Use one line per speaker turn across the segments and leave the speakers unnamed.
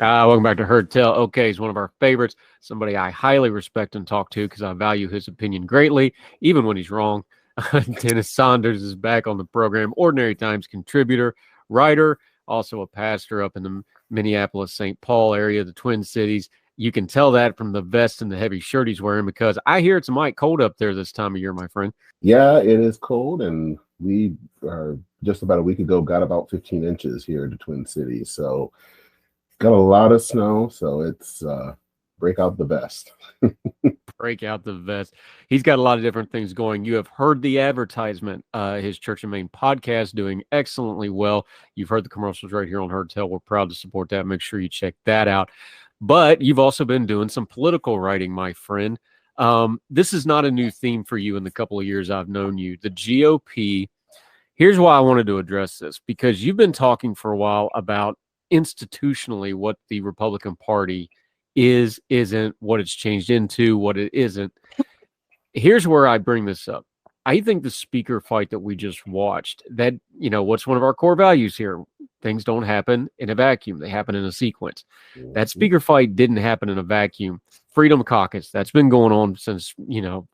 Welcome back to Heard Tell. Okay, he's one of our favorites, somebody I highly respect and talk to because I value his opinion greatly, even when he's wrong. Dennis Saunders is back on the program, Ordinary Times contributor, writer, also a pastor up in the Minneapolis, St. Paul area, the Twin Cities. You can tell that from the vest and the heavy shirt he's wearing because I hear it's mighty cold up there this time of year, my friend.
Yeah, it is cold, and we are just about a week ago got about 15 inches here in the Twin Cities. So got a lot of snow, so it's break out the vest.
Break out the vest. He's got a lot of different things going. You have heard the advertisement. His Church and Main podcast doing excellently well. You've heard the commercials right here on Heard Tell. We're proud to support that. Make sure you check that out. But you've also been doing some political writing, my friend. This is not a new theme for you in the couple of years I've known you. The GOP. Here's why I wanted to address this, because you've been talking for a while about institutionally what the Republican Party isn't, what it's changed into, what it isn't. Here's where I bring this up. I think the speaker fight that we just watched, that, what's one of our core values here? Things don't happen in a vacuum. They happen in a sequence. That speaker fight didn't happen in a vacuum. Freedom Caucus, that's been going on since,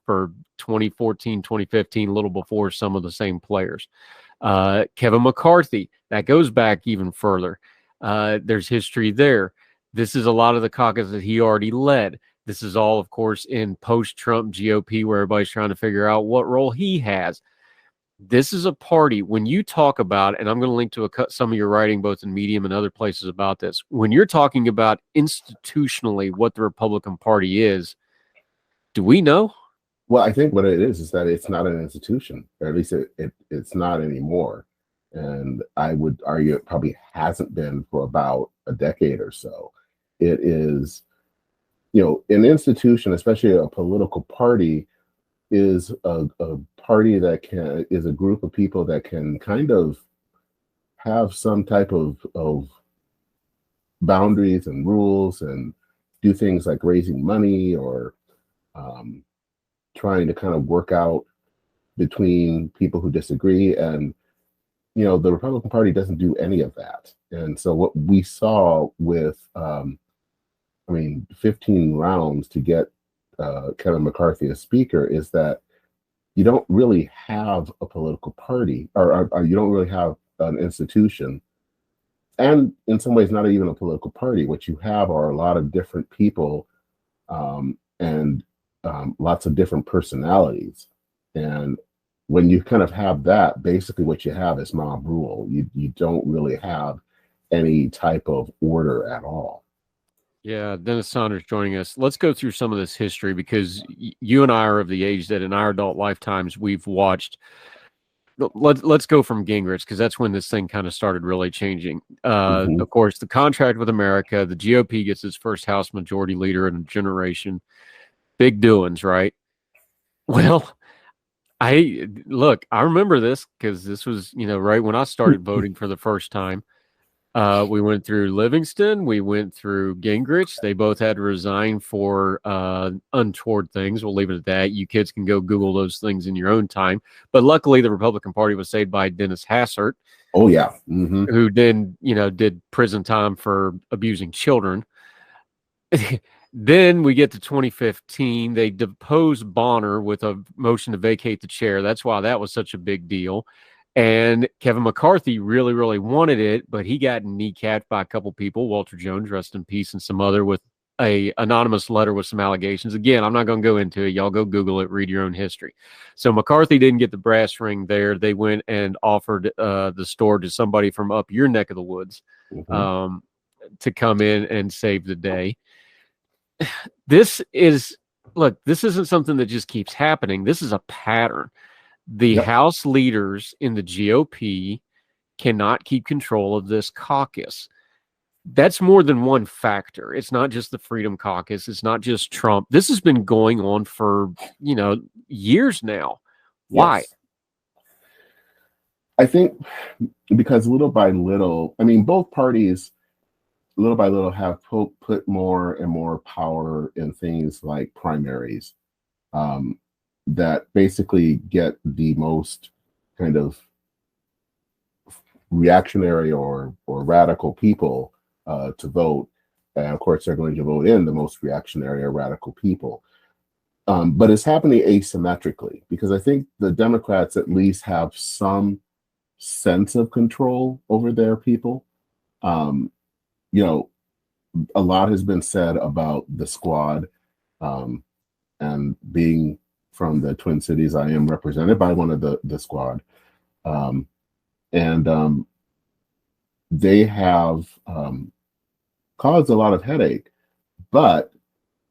for 2014, 2015, a little before some of the same players. Kevin McCarthy, that goes back even further. There's history there. This is a lot of the caucus that he already led. This is all, of course, in post-Trump GOP where everybody's trying to figure out what role he has. This is a party, when you talk about, and I'm going to link to some of your writing both in Medium and other places about this, when you're talking about institutionally what the Republican Party is, do we know?
Well, I think what it is that it's not an institution, or at least it's not anymore. And I would argue it probably hasn't been for about a decade or so. It is, an institution, especially a political party, is a party that is a group of people that can kind of have some type of boundaries and rules and do things like raising money or trying to kind of work out between people who disagree. And the Republican Party doesn't do any of that. And so what we saw with, 15 rounds to get Kevin McCarthy as speaker is that you don't really have a political party or you don't really have an institution. And in some ways, not even a political party. What you have are a lot of different people and lots of different personalities. And when you kind of have that, basically what you have is mob rule. You don't really have any type of order at all.
Yeah, Dennis Saunders joining us. Let's go through some of this history because you and I are of the age that in our adult lifetimes we've watched. Let's go from Gingrich because that's when this thing kind of started really changing. Of course, the contract with America, the GOP gets its first House majority leader in a generation. Big doings, right? Well, I remember this because this was, right when I started voting for the first time. We went through Livingston. We went through Gingrich. They both had to resign for untoward things. We'll leave it at that. You kids can go Google those things in your own time. But luckily, the Republican Party was saved by Dennis Hassert.
Oh, yeah.
Who then, did prison time for abusing children. Then we get to 2015. They depose Bonner with a motion to vacate the chair. That's why that was such a big deal. And Kevin McCarthy really, really wanted it, but he got kneecapped by a couple people, Walter Jones, rest in peace, and some other, with a anonymous letter with some allegations. Again, I'm not going to go into it. Y'all go Google it, read your own history. So McCarthy didn't get the brass ring there. They went and offered the store to somebody from up your neck of the woods to come in and save the day. This isn't something that just keeps happening. This is a pattern. The House leaders in the GOP cannot keep control of this caucus. That's more than one factor. It's not just the Freedom Caucus. It's not just Trump. This has been going on for, years now. Why?
Yes. I think because little by little, both parties, little by little, have put more and more power in things like primaries. That basically get the most kind of reactionary or radical people to vote. And of course, they're going to vote in the most reactionary or radical people. But it's happening asymmetrically because I think the Democrats at least have some sense of control over their people. You know, a lot has been said about the squad, and being from the Twin Cities, I am represented by one of the squad. And they have caused a lot of headache, but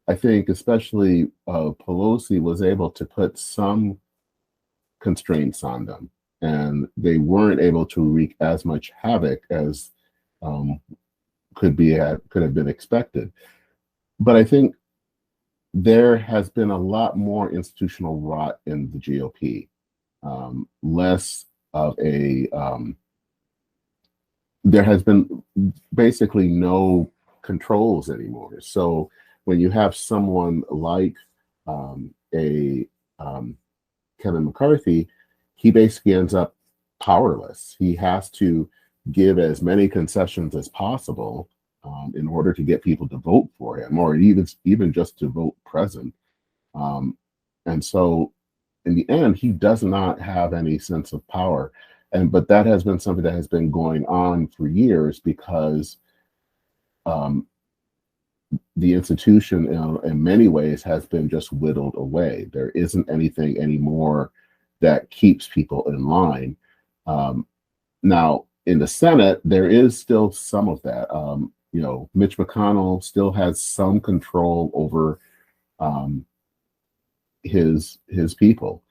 I think especially Pelosi was able to put some constraints on them, and they weren't able to wreak as much havoc as could have been expected. But I think there has been a lot more institutional rot in the GOP, less of a there has been basically no controls anymore. So when you have someone like a Kevin McCarthy, he basically ends up powerless. He has to give as many concessions as possible in order to get people to vote for him, or even just to vote present. And so in the end, he does not have any sense of power. But that has been something that has been going on for years because the institution in many ways has been just whittled away. There isn't anything anymore that keeps people in line. Now, in the Senate, there is still some of that. Mitch McConnell still has some control over his people.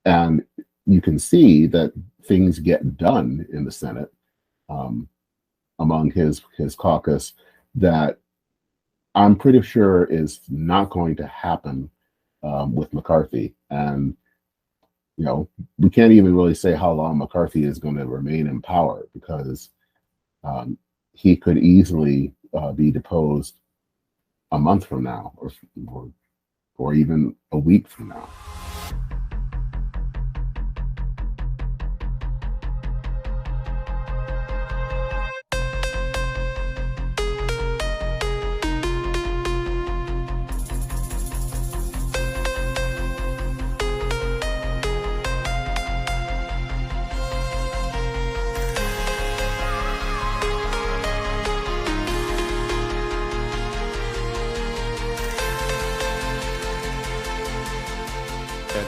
And you can see that things get done in the Senate among his caucus that I'm pretty sure is not going to happen with McCarthy. And we can't even really say how long McCarthy is going to remain in power because he could easily be deposed a month from now or even a week from now.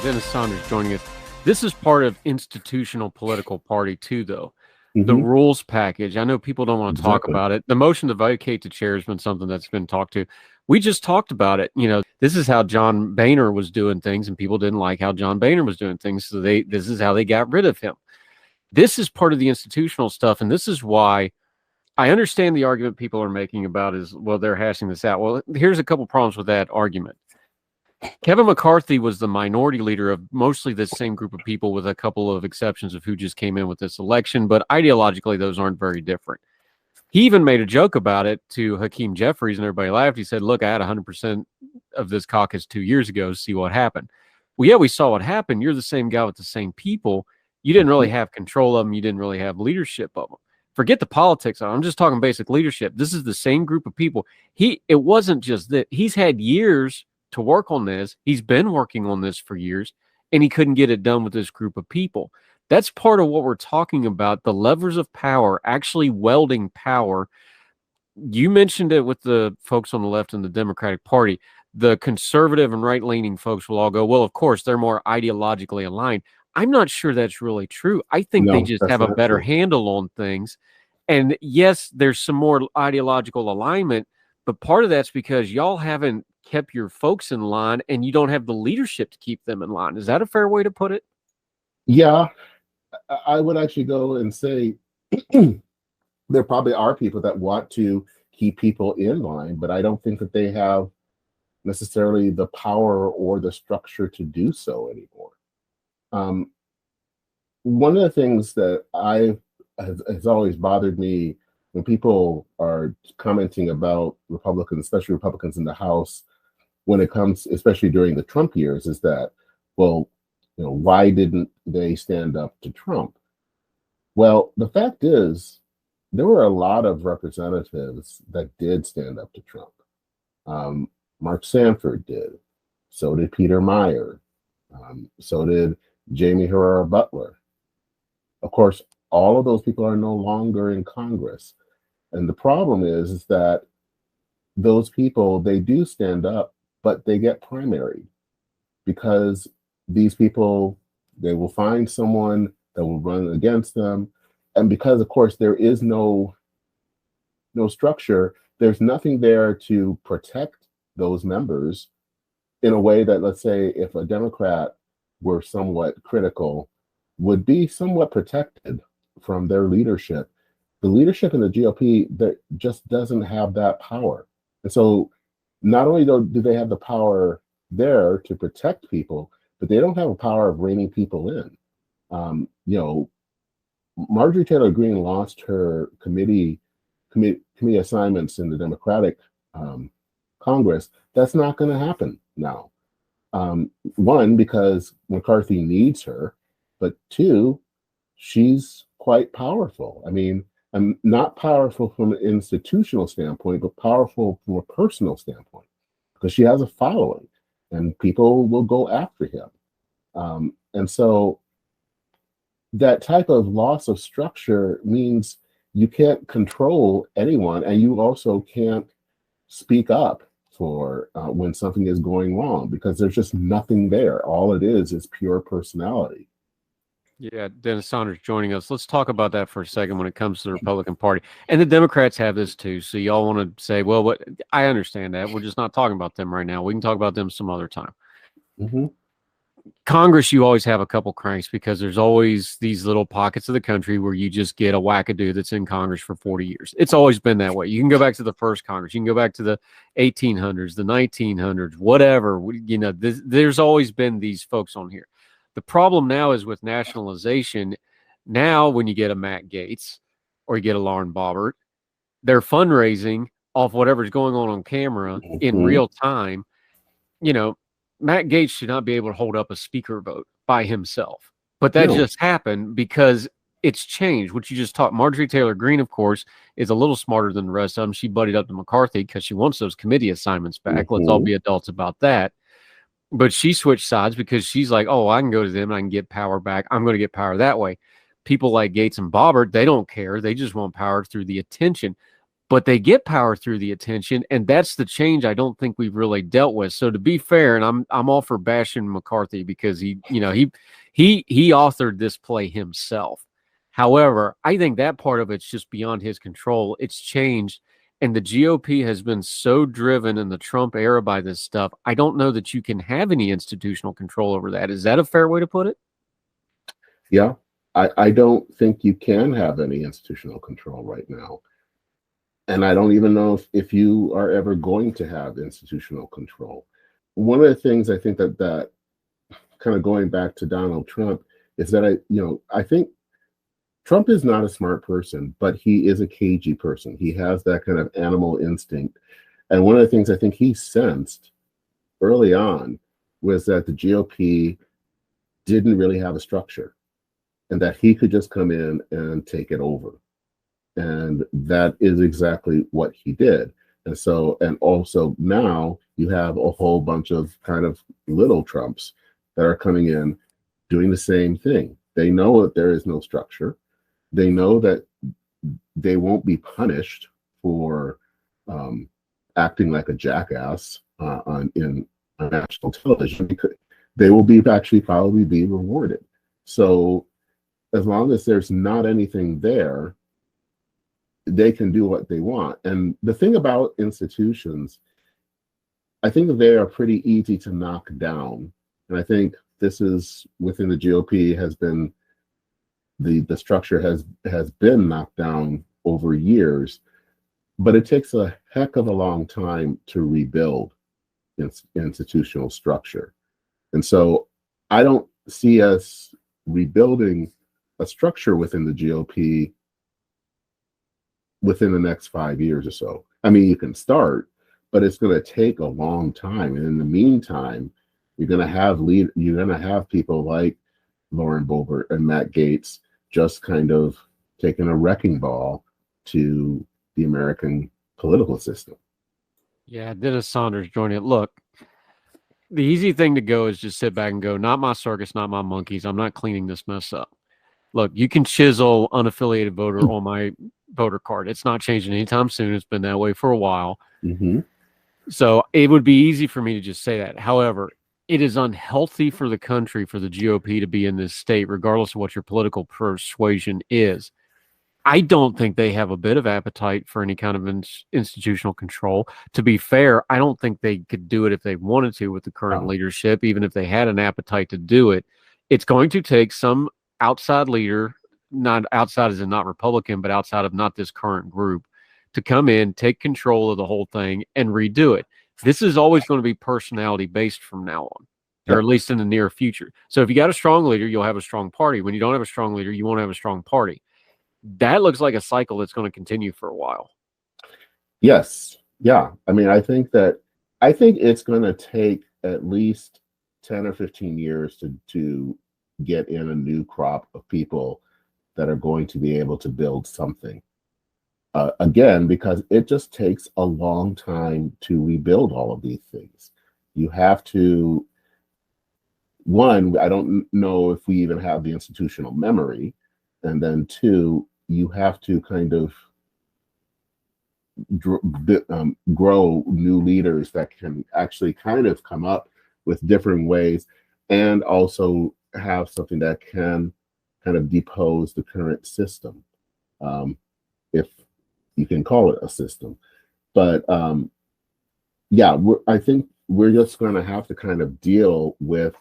Dennis Saunders joining us. This is part of institutional political party too, though. The rules package. I know people don't want to talk about it. The motion to vacate the chair has been something that's been talked to. We just talked about it. This is how John Boehner was doing things, and people didn't like how John Boehner was doing things. So this is how they got rid of him. This is part of the institutional stuff, and this is why I understand the argument people are making about is, well, they're hashing this out. Well, here's a couple problems with that argument. Kevin McCarthy was the minority leader of mostly this same group of people, with a couple of exceptions of who just came in with this election, but ideologically those aren't very different. He even made a joke about it to Hakeem Jeffries, and everybody laughed. He said, look, I had 100% of this caucus 2 years ago. See what happened. Well, yeah, we saw what happened. You're the same guy with the same people. You didn't really have control of them. You didn't really have leadership of them. Forget the politics. I'm just talking basic leadership. This is the same group of people. It wasn't just that. He's had years to work on this. He's been working on this for years, and he couldn't get it done with this group of people. That's part of what we're talking about, the levers of power, actually welding power. You mentioned it with the folks on the left in the Democratic Party. The conservative and right-leaning folks will all go, well, of course, they're more ideologically aligned. I'm not sure that's really true. I think they just have a better handle on things. And yes, there's some more ideological alignment, but part of that's because y'all haven't kept your folks in line and you don't have the leadership to keep them in line. Is that a fair way to put it?
Yeah, I would actually go and say there probably are people that want to keep people in line, but I don't think that they have necessarily the power or the structure to do so anymore. One of the things that has always bothered me when people are commenting about Republicans, especially Republicans in the House, when it comes, especially during the Trump years, is that, well, why didn't they stand up to Trump? Well, the fact is, there were a lot of representatives that did stand up to Trump. Mark Sanford did. So did Peter Meyer. So did Jamie Herrera Butler. Of course, all of those people are no longer in Congress. And the problem is that those people, they do stand up, but they get primaried because these people, they will find someone that will run against them. And because, of course, there is no structure, there's nothing there to protect those members in a way that, let's say, if a Democrat were somewhat critical, would be somewhat protected from their leadership. The leadership in the GOP that just doesn't have that power. And so not only do they have the power there to protect people, but they don't have a power of reining people in. Marjorie Taylor Greene lost her committee assignments in the Democratic Congress. That's not going to happen now. One, because McCarthy needs her, but two, she's quite powerful. I mean, I'm not powerful from an institutional standpoint, but powerful from a personal standpoint because she has a following and people will go after him. And so that type of loss of structure means you can't control anyone, and you also can't speak up for when something is going wrong because there's just nothing there. All it is pure personality.
Yeah, Dennis Saunders joining us. Let's talk about that for a second when it comes to the Republican Party. And the Democrats have this too. So y'all want to say, well, what I understand that. We're just not talking about them right now. We can talk about them some other time.
Mm-hmm.
Congress, you always have a couple cranks because there's always these little pockets of the country where you just get a wackadoo that's in Congress for 40 years. It's always been that way. You can go back to the first Congress. You can go back to the 1800s, the 1900s, whatever. There's always been these folks on here. The problem now is with nationalization. Now, when you get a Matt Gaetz or you get a Lauren Boebert, they're fundraising off whatever's going on camera in real time. Matt Gaetz should not be able to hold up a speaker vote by himself. But that just happened because it's changed. What you just taught, Marjorie Taylor Greene, of course, is a little smarter than the rest of them. She buddied up to McCarthy because she wants those committee assignments back. Let's all be adults about that. But she switched sides because she's like, oh, I can go to them and I can get power back. I'm going to get power that way. People like Gaetz and Boebert, they don't care. They just want power through the attention. But they get power through the attention, and that's the change I don't think we've really dealt with. So to be fair, and I'm all for bashing McCarthy because he authored this play himself. However, I think that part of it's just beyond his control. It's changed, and the GOP has been so driven in the Trump era by this stuff. I don't know that you can have any institutional control over that. Is that a fair way to put it?
Yeah, I don't think you can have any institutional control right now. And I don't even know if you are ever going to have institutional control. One of the things I think that kind of going back to Donald Trump is that I think Trump is not a smart person, but he is a cagey person. He has that kind of animal instinct. And one of the things I think he sensed early on was that the GOP didn't really have a structure and that he could just come in and take it over. And that is exactly what he did. And also now you have a whole bunch of kind of little Trumps that are coming in doing the same thing. They know that there is no structure. They know that they won't be punished for acting like a jackass on national television because they will probably be rewarded. So as long as there's not anything there, they can do what they want. And the thing about institutions, I think they are pretty easy to knock down. And I think this is within the GOP has been the structure has been knocked down over years, but it takes a heck of a long time to rebuild institutional structure. And so I don't see us rebuilding a structure within the GOP within the next 5 years or so. I mean, you can start, but it's going to take a long time. And in the meantime, you're going to have people like Lauren Boebert and Matt Gaetz just kind of taking a wrecking ball to the American political system.
Yeah, Dennis Saunders joined it. Look, the easy thing to go is just sit back and go, not my circus, not my monkeys. I'm not cleaning this mess up. Look, you can chisel unaffiliated voter on my voter card. It's not changing anytime soon. It's been that way for a while.
Mm-hmm.
So it would be easy for me to just say that. However, it is unhealthy for the country for the GOP to be in this state, regardless of what your political persuasion is. I don't think they have a bit of appetite for any kind of institutional control. To be fair, I don't think they could do it if they wanted to with the current leadership, even if they had an appetite to do it. It's going to take some outside leader, not outside as in not Republican, but outside of not this current group, to come in, take control of the whole thing, and redo it. This is always going to be personality based from now on, or at least in the near future. So if you got a strong leader, you'll have a strong party. When you don't have a strong leader, you won't have a strong party. That looks like a cycle that's going to continue for a while.
Yes. Yeah. I mean, I think it's going to take at least 10 or 15 years to get in a new crop of people that are going to be able to build something. Again, because it just takes a long time to rebuild all of these things. You have to, one, I don't know if we even have the institutional memory. And then two, you have to kind of grow new leaders that can actually kind of come up with different ways, and also have something that can kind of depose the current system, if you can call it a system. But yeah, I think we're just going to have to kind of deal with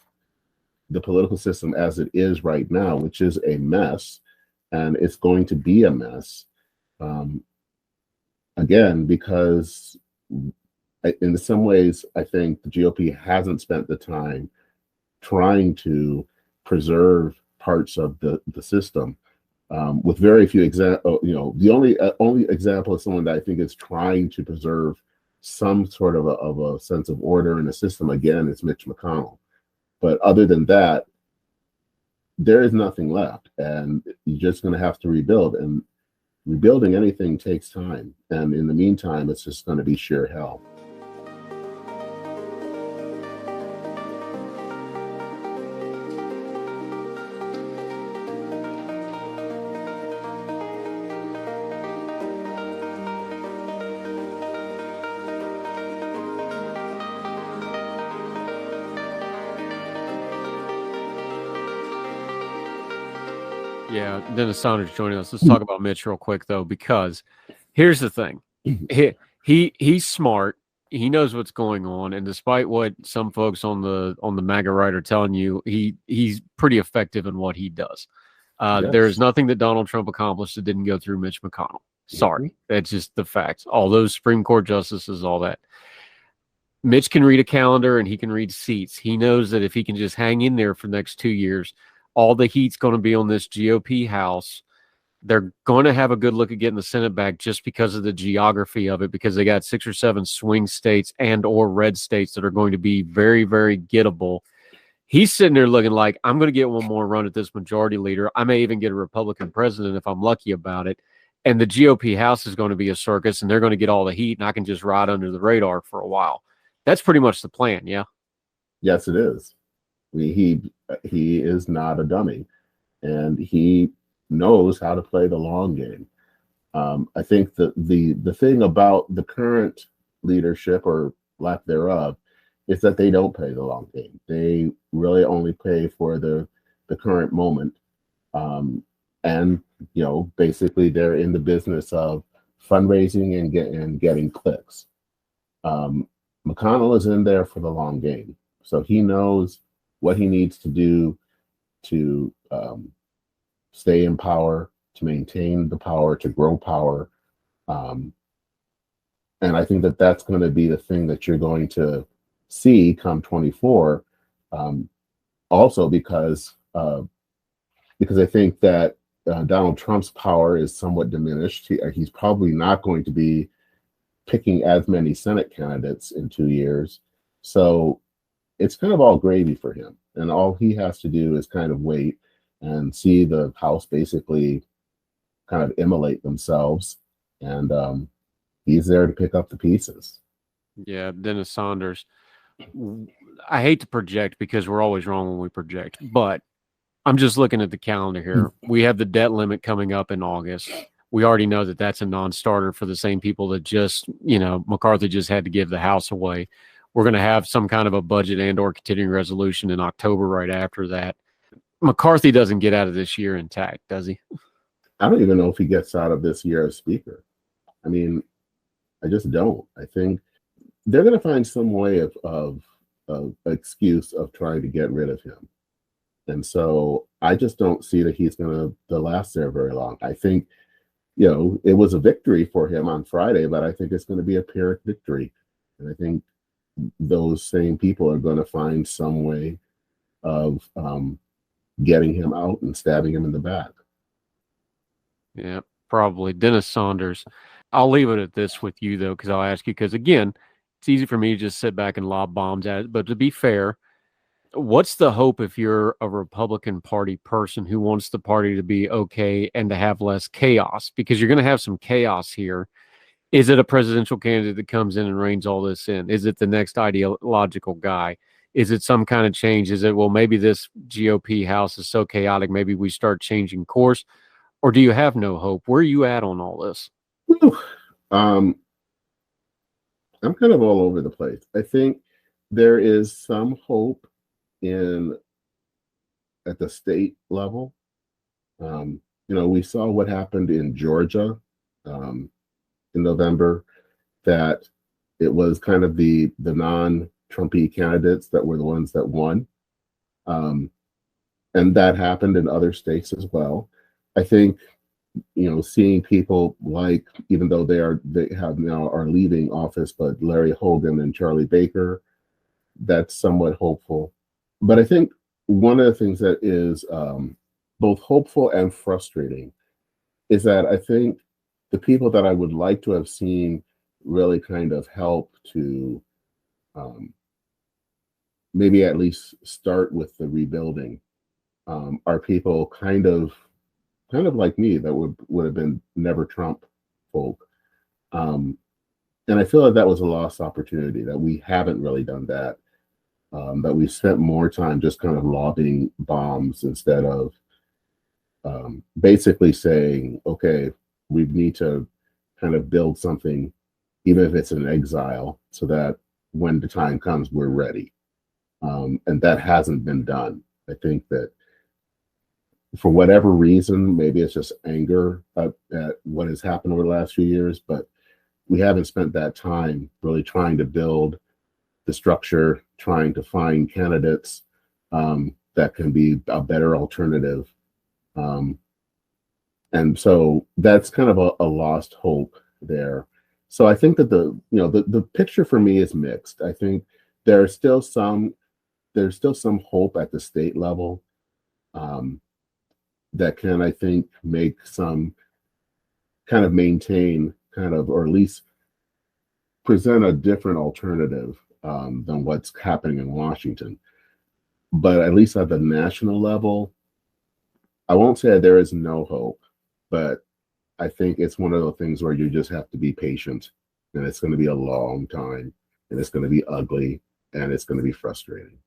the political system as it is right now, which is a mess. And it's going to be a mess, again, because in some ways, I think the GOP hasn't spent the time trying to preserve parts of the system, with very few examples. The only example of someone that I think is trying to preserve some sort of a sense of order in the system, again, is Mitch McConnell. But other than that, there is nothing left, and you're just going to have to rebuild. And rebuilding anything takes time. And in the meantime, it's just going to be sheer hell.
Yeah, Dennis Saunders joining us. Let's talk about Mitch real quick, though, because here's the thing: he's smart. He knows what's going on, and despite what some folks on the MAGA right are telling you, he's pretty effective in what he does.
Yes.
There is nothing that Donald Trump accomplished that didn't go through Mitch McConnell. Sorry, that's just the facts. All those Supreme Court justices, all that. Mitch can read a calendar and he can read seats. He knows that if he can just hang in there for the next 2 years, all the heat's going to be on this GOP House. They're going to have a good look at getting the Senate back just because of the geography of it, because they got 6 or 7 swing states and or red states that are going to be very, very gettable. He's sitting there looking like, I'm going to get one more run at this majority leader. I may even get a Republican president if I'm lucky about it. And the GOP House is going to be a circus, and they're going to get all the heat, and I can just ride under the radar for a while. That's pretty much the plan, yeah?
Yes, it is. He is not a dummy, and he knows how to play the long game. I think the thing about the current leadership, or lack thereof, is that they don't play the long game. They really only play for the current moment, and basically they're in the business of fundraising and getting clicks. McConnell is in there for the long game, so he knows what he needs to do to stay in power, to maintain the power, to grow power. And I think that that's going to be the thing that you're going to see come 24. Also because I think that Donald Trump's power is somewhat diminished. He's probably not going to be picking as many Senate candidates in 2 years. So it's kind of all gravy for him. And all he has to do is kind of wait and see the House basically kind of immolate themselves, and he's there to pick up the pieces.
Yeah, Dennis Saunders. I hate to project because we're always wrong when we project, but I'm just looking at the calendar here. We have the debt limit coming up in August. We already know that that's a non-starter for the same people that just, McCarthy just had to give the House away. We're going to have some kind of a budget and or continuing resolution in October right after that. McCarthy doesn't get out of this year intact, does he?
I don't even know if he gets out of this year as speaker. I mean, I just don't. I think they're going to find some way of excuse of trying to get rid of him. And so I just don't see that he's going to last there very long. I think, it was a victory for him on Friday, but I think it's going to be a Pyrrhic victory. And I think those same people are going to find some way of getting him out and stabbing him in the back.
Yeah, probably. Dennis Saunders. I'll leave it at this with you, though, because I'll ask you, because again, it's easy for me to just sit back and lob bombs at it. But to be fair, what's the hope if you're a Republican Party person who wants the party to be okay and to have less chaos? Because you're going to have some chaos here. Is it a presidential candidate that comes in and reins all this in? Is it the next ideological guy? Is it some kind of change? Is it, well, maybe this GOP House is so chaotic, maybe we start changing course? Or do you have no hope? Where are you at on all this?
I'm kind of all over the place. I think there is some hope at the state level. We saw what happened in Georgia in November, that it was kind of the non-Trumpy candidates that were the ones that won. And that happened in other states as well. I think, seeing people like, even though they have now are leaving office, but Larry Hogan and Charlie Baker, that's somewhat hopeful. But I think one of the things that is both hopeful and frustrating is that I think the people that I would like to have seen really kind of help to maybe at least start with the rebuilding are people kind of like me that would have been never Trump folk. And I feel like that was a lost opportunity, that we haven't really done that. That we spent more time just kind of lobbing bombs instead of basically saying, okay, we need to kind of build something, even if it's in exile, so that when the time comes, we're ready. And that hasn't been done. I think that for whatever reason, maybe it's just anger at what has happened over the last few years, but we haven't spent that time really trying to build the structure, trying to find candidates that can be a better alternative. And so that's kind of a lost hope there. So I think that the picture for me is mixed. I think there's still some hope at the state level that can, I think, make some kind of maintain kind of, or at least present a different alternative than what's happening in Washington. But at least at the national level, I won't say there is no hope, but I think it's one of the things where you just have to be patient, and it's going to be a long time, and it's going to be ugly, and it's going to be frustrating.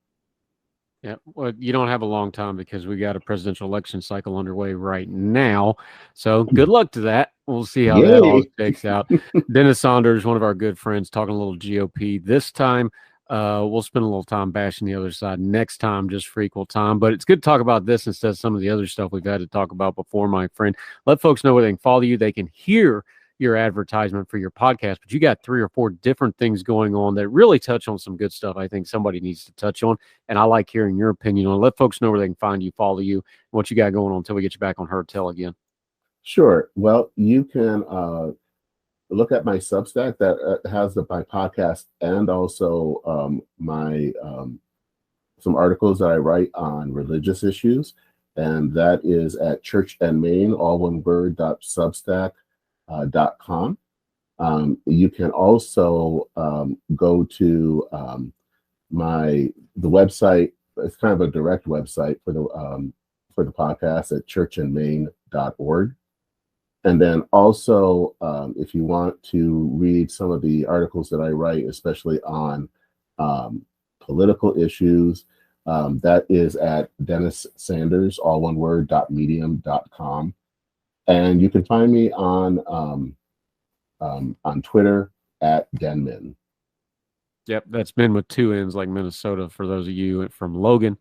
Yeah, well, you don't have a long time because we got a presidential election cycle underway right now. So good luck to that. We'll see how that all shakes out. Dennis Saunders, one of our good friends, talking a little GOP. This time, we'll spend a little time bashing the other side. Next time, just for equal time. But it's good to talk about this instead of some of the other stuff we've had to talk about before, my friend. Let folks know where they can follow you. They can hear your advertisement for your podcast, but you got 3 or 4 different things going on that really touch on some good stuff I think somebody needs to touch on, and I like hearing your opinion on it. Let folks know where they can find you, follow you, and what you got going on until we get you back on Heard Tell again.
Sure. Well, you can look at my Substack that has my podcast and also my some articles that I write on religious issues, and that is at Church and Main, all one word, .substack.com. You can also go to the website. It's kind of a direct website for the podcast at churchandmain.org. And then also, if you want to read some of the articles that I write, especially on political issues, that is at Dennis Sanders, all one word, .medium.com. And you can find me on Twitter at Denman.
Yep, that's been with two N's like Minnesota for those of you from Logan.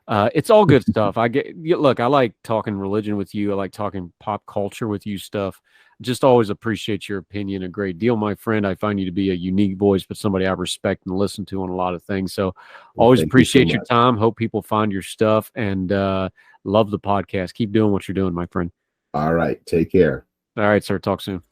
It's all good stuff. Look, I like talking religion with you. I like talking pop culture with you stuff. Just always appreciate your opinion a great deal, my friend. I find you to be a unique voice, but somebody I respect and listen to on a lot of things. So always
Thank you so
appreciate your
much.
time. Hope people find your stuff and love the podcast. Keep doing what you're doing, my friend.
All right. Take care.
All right, sir. Talk soon.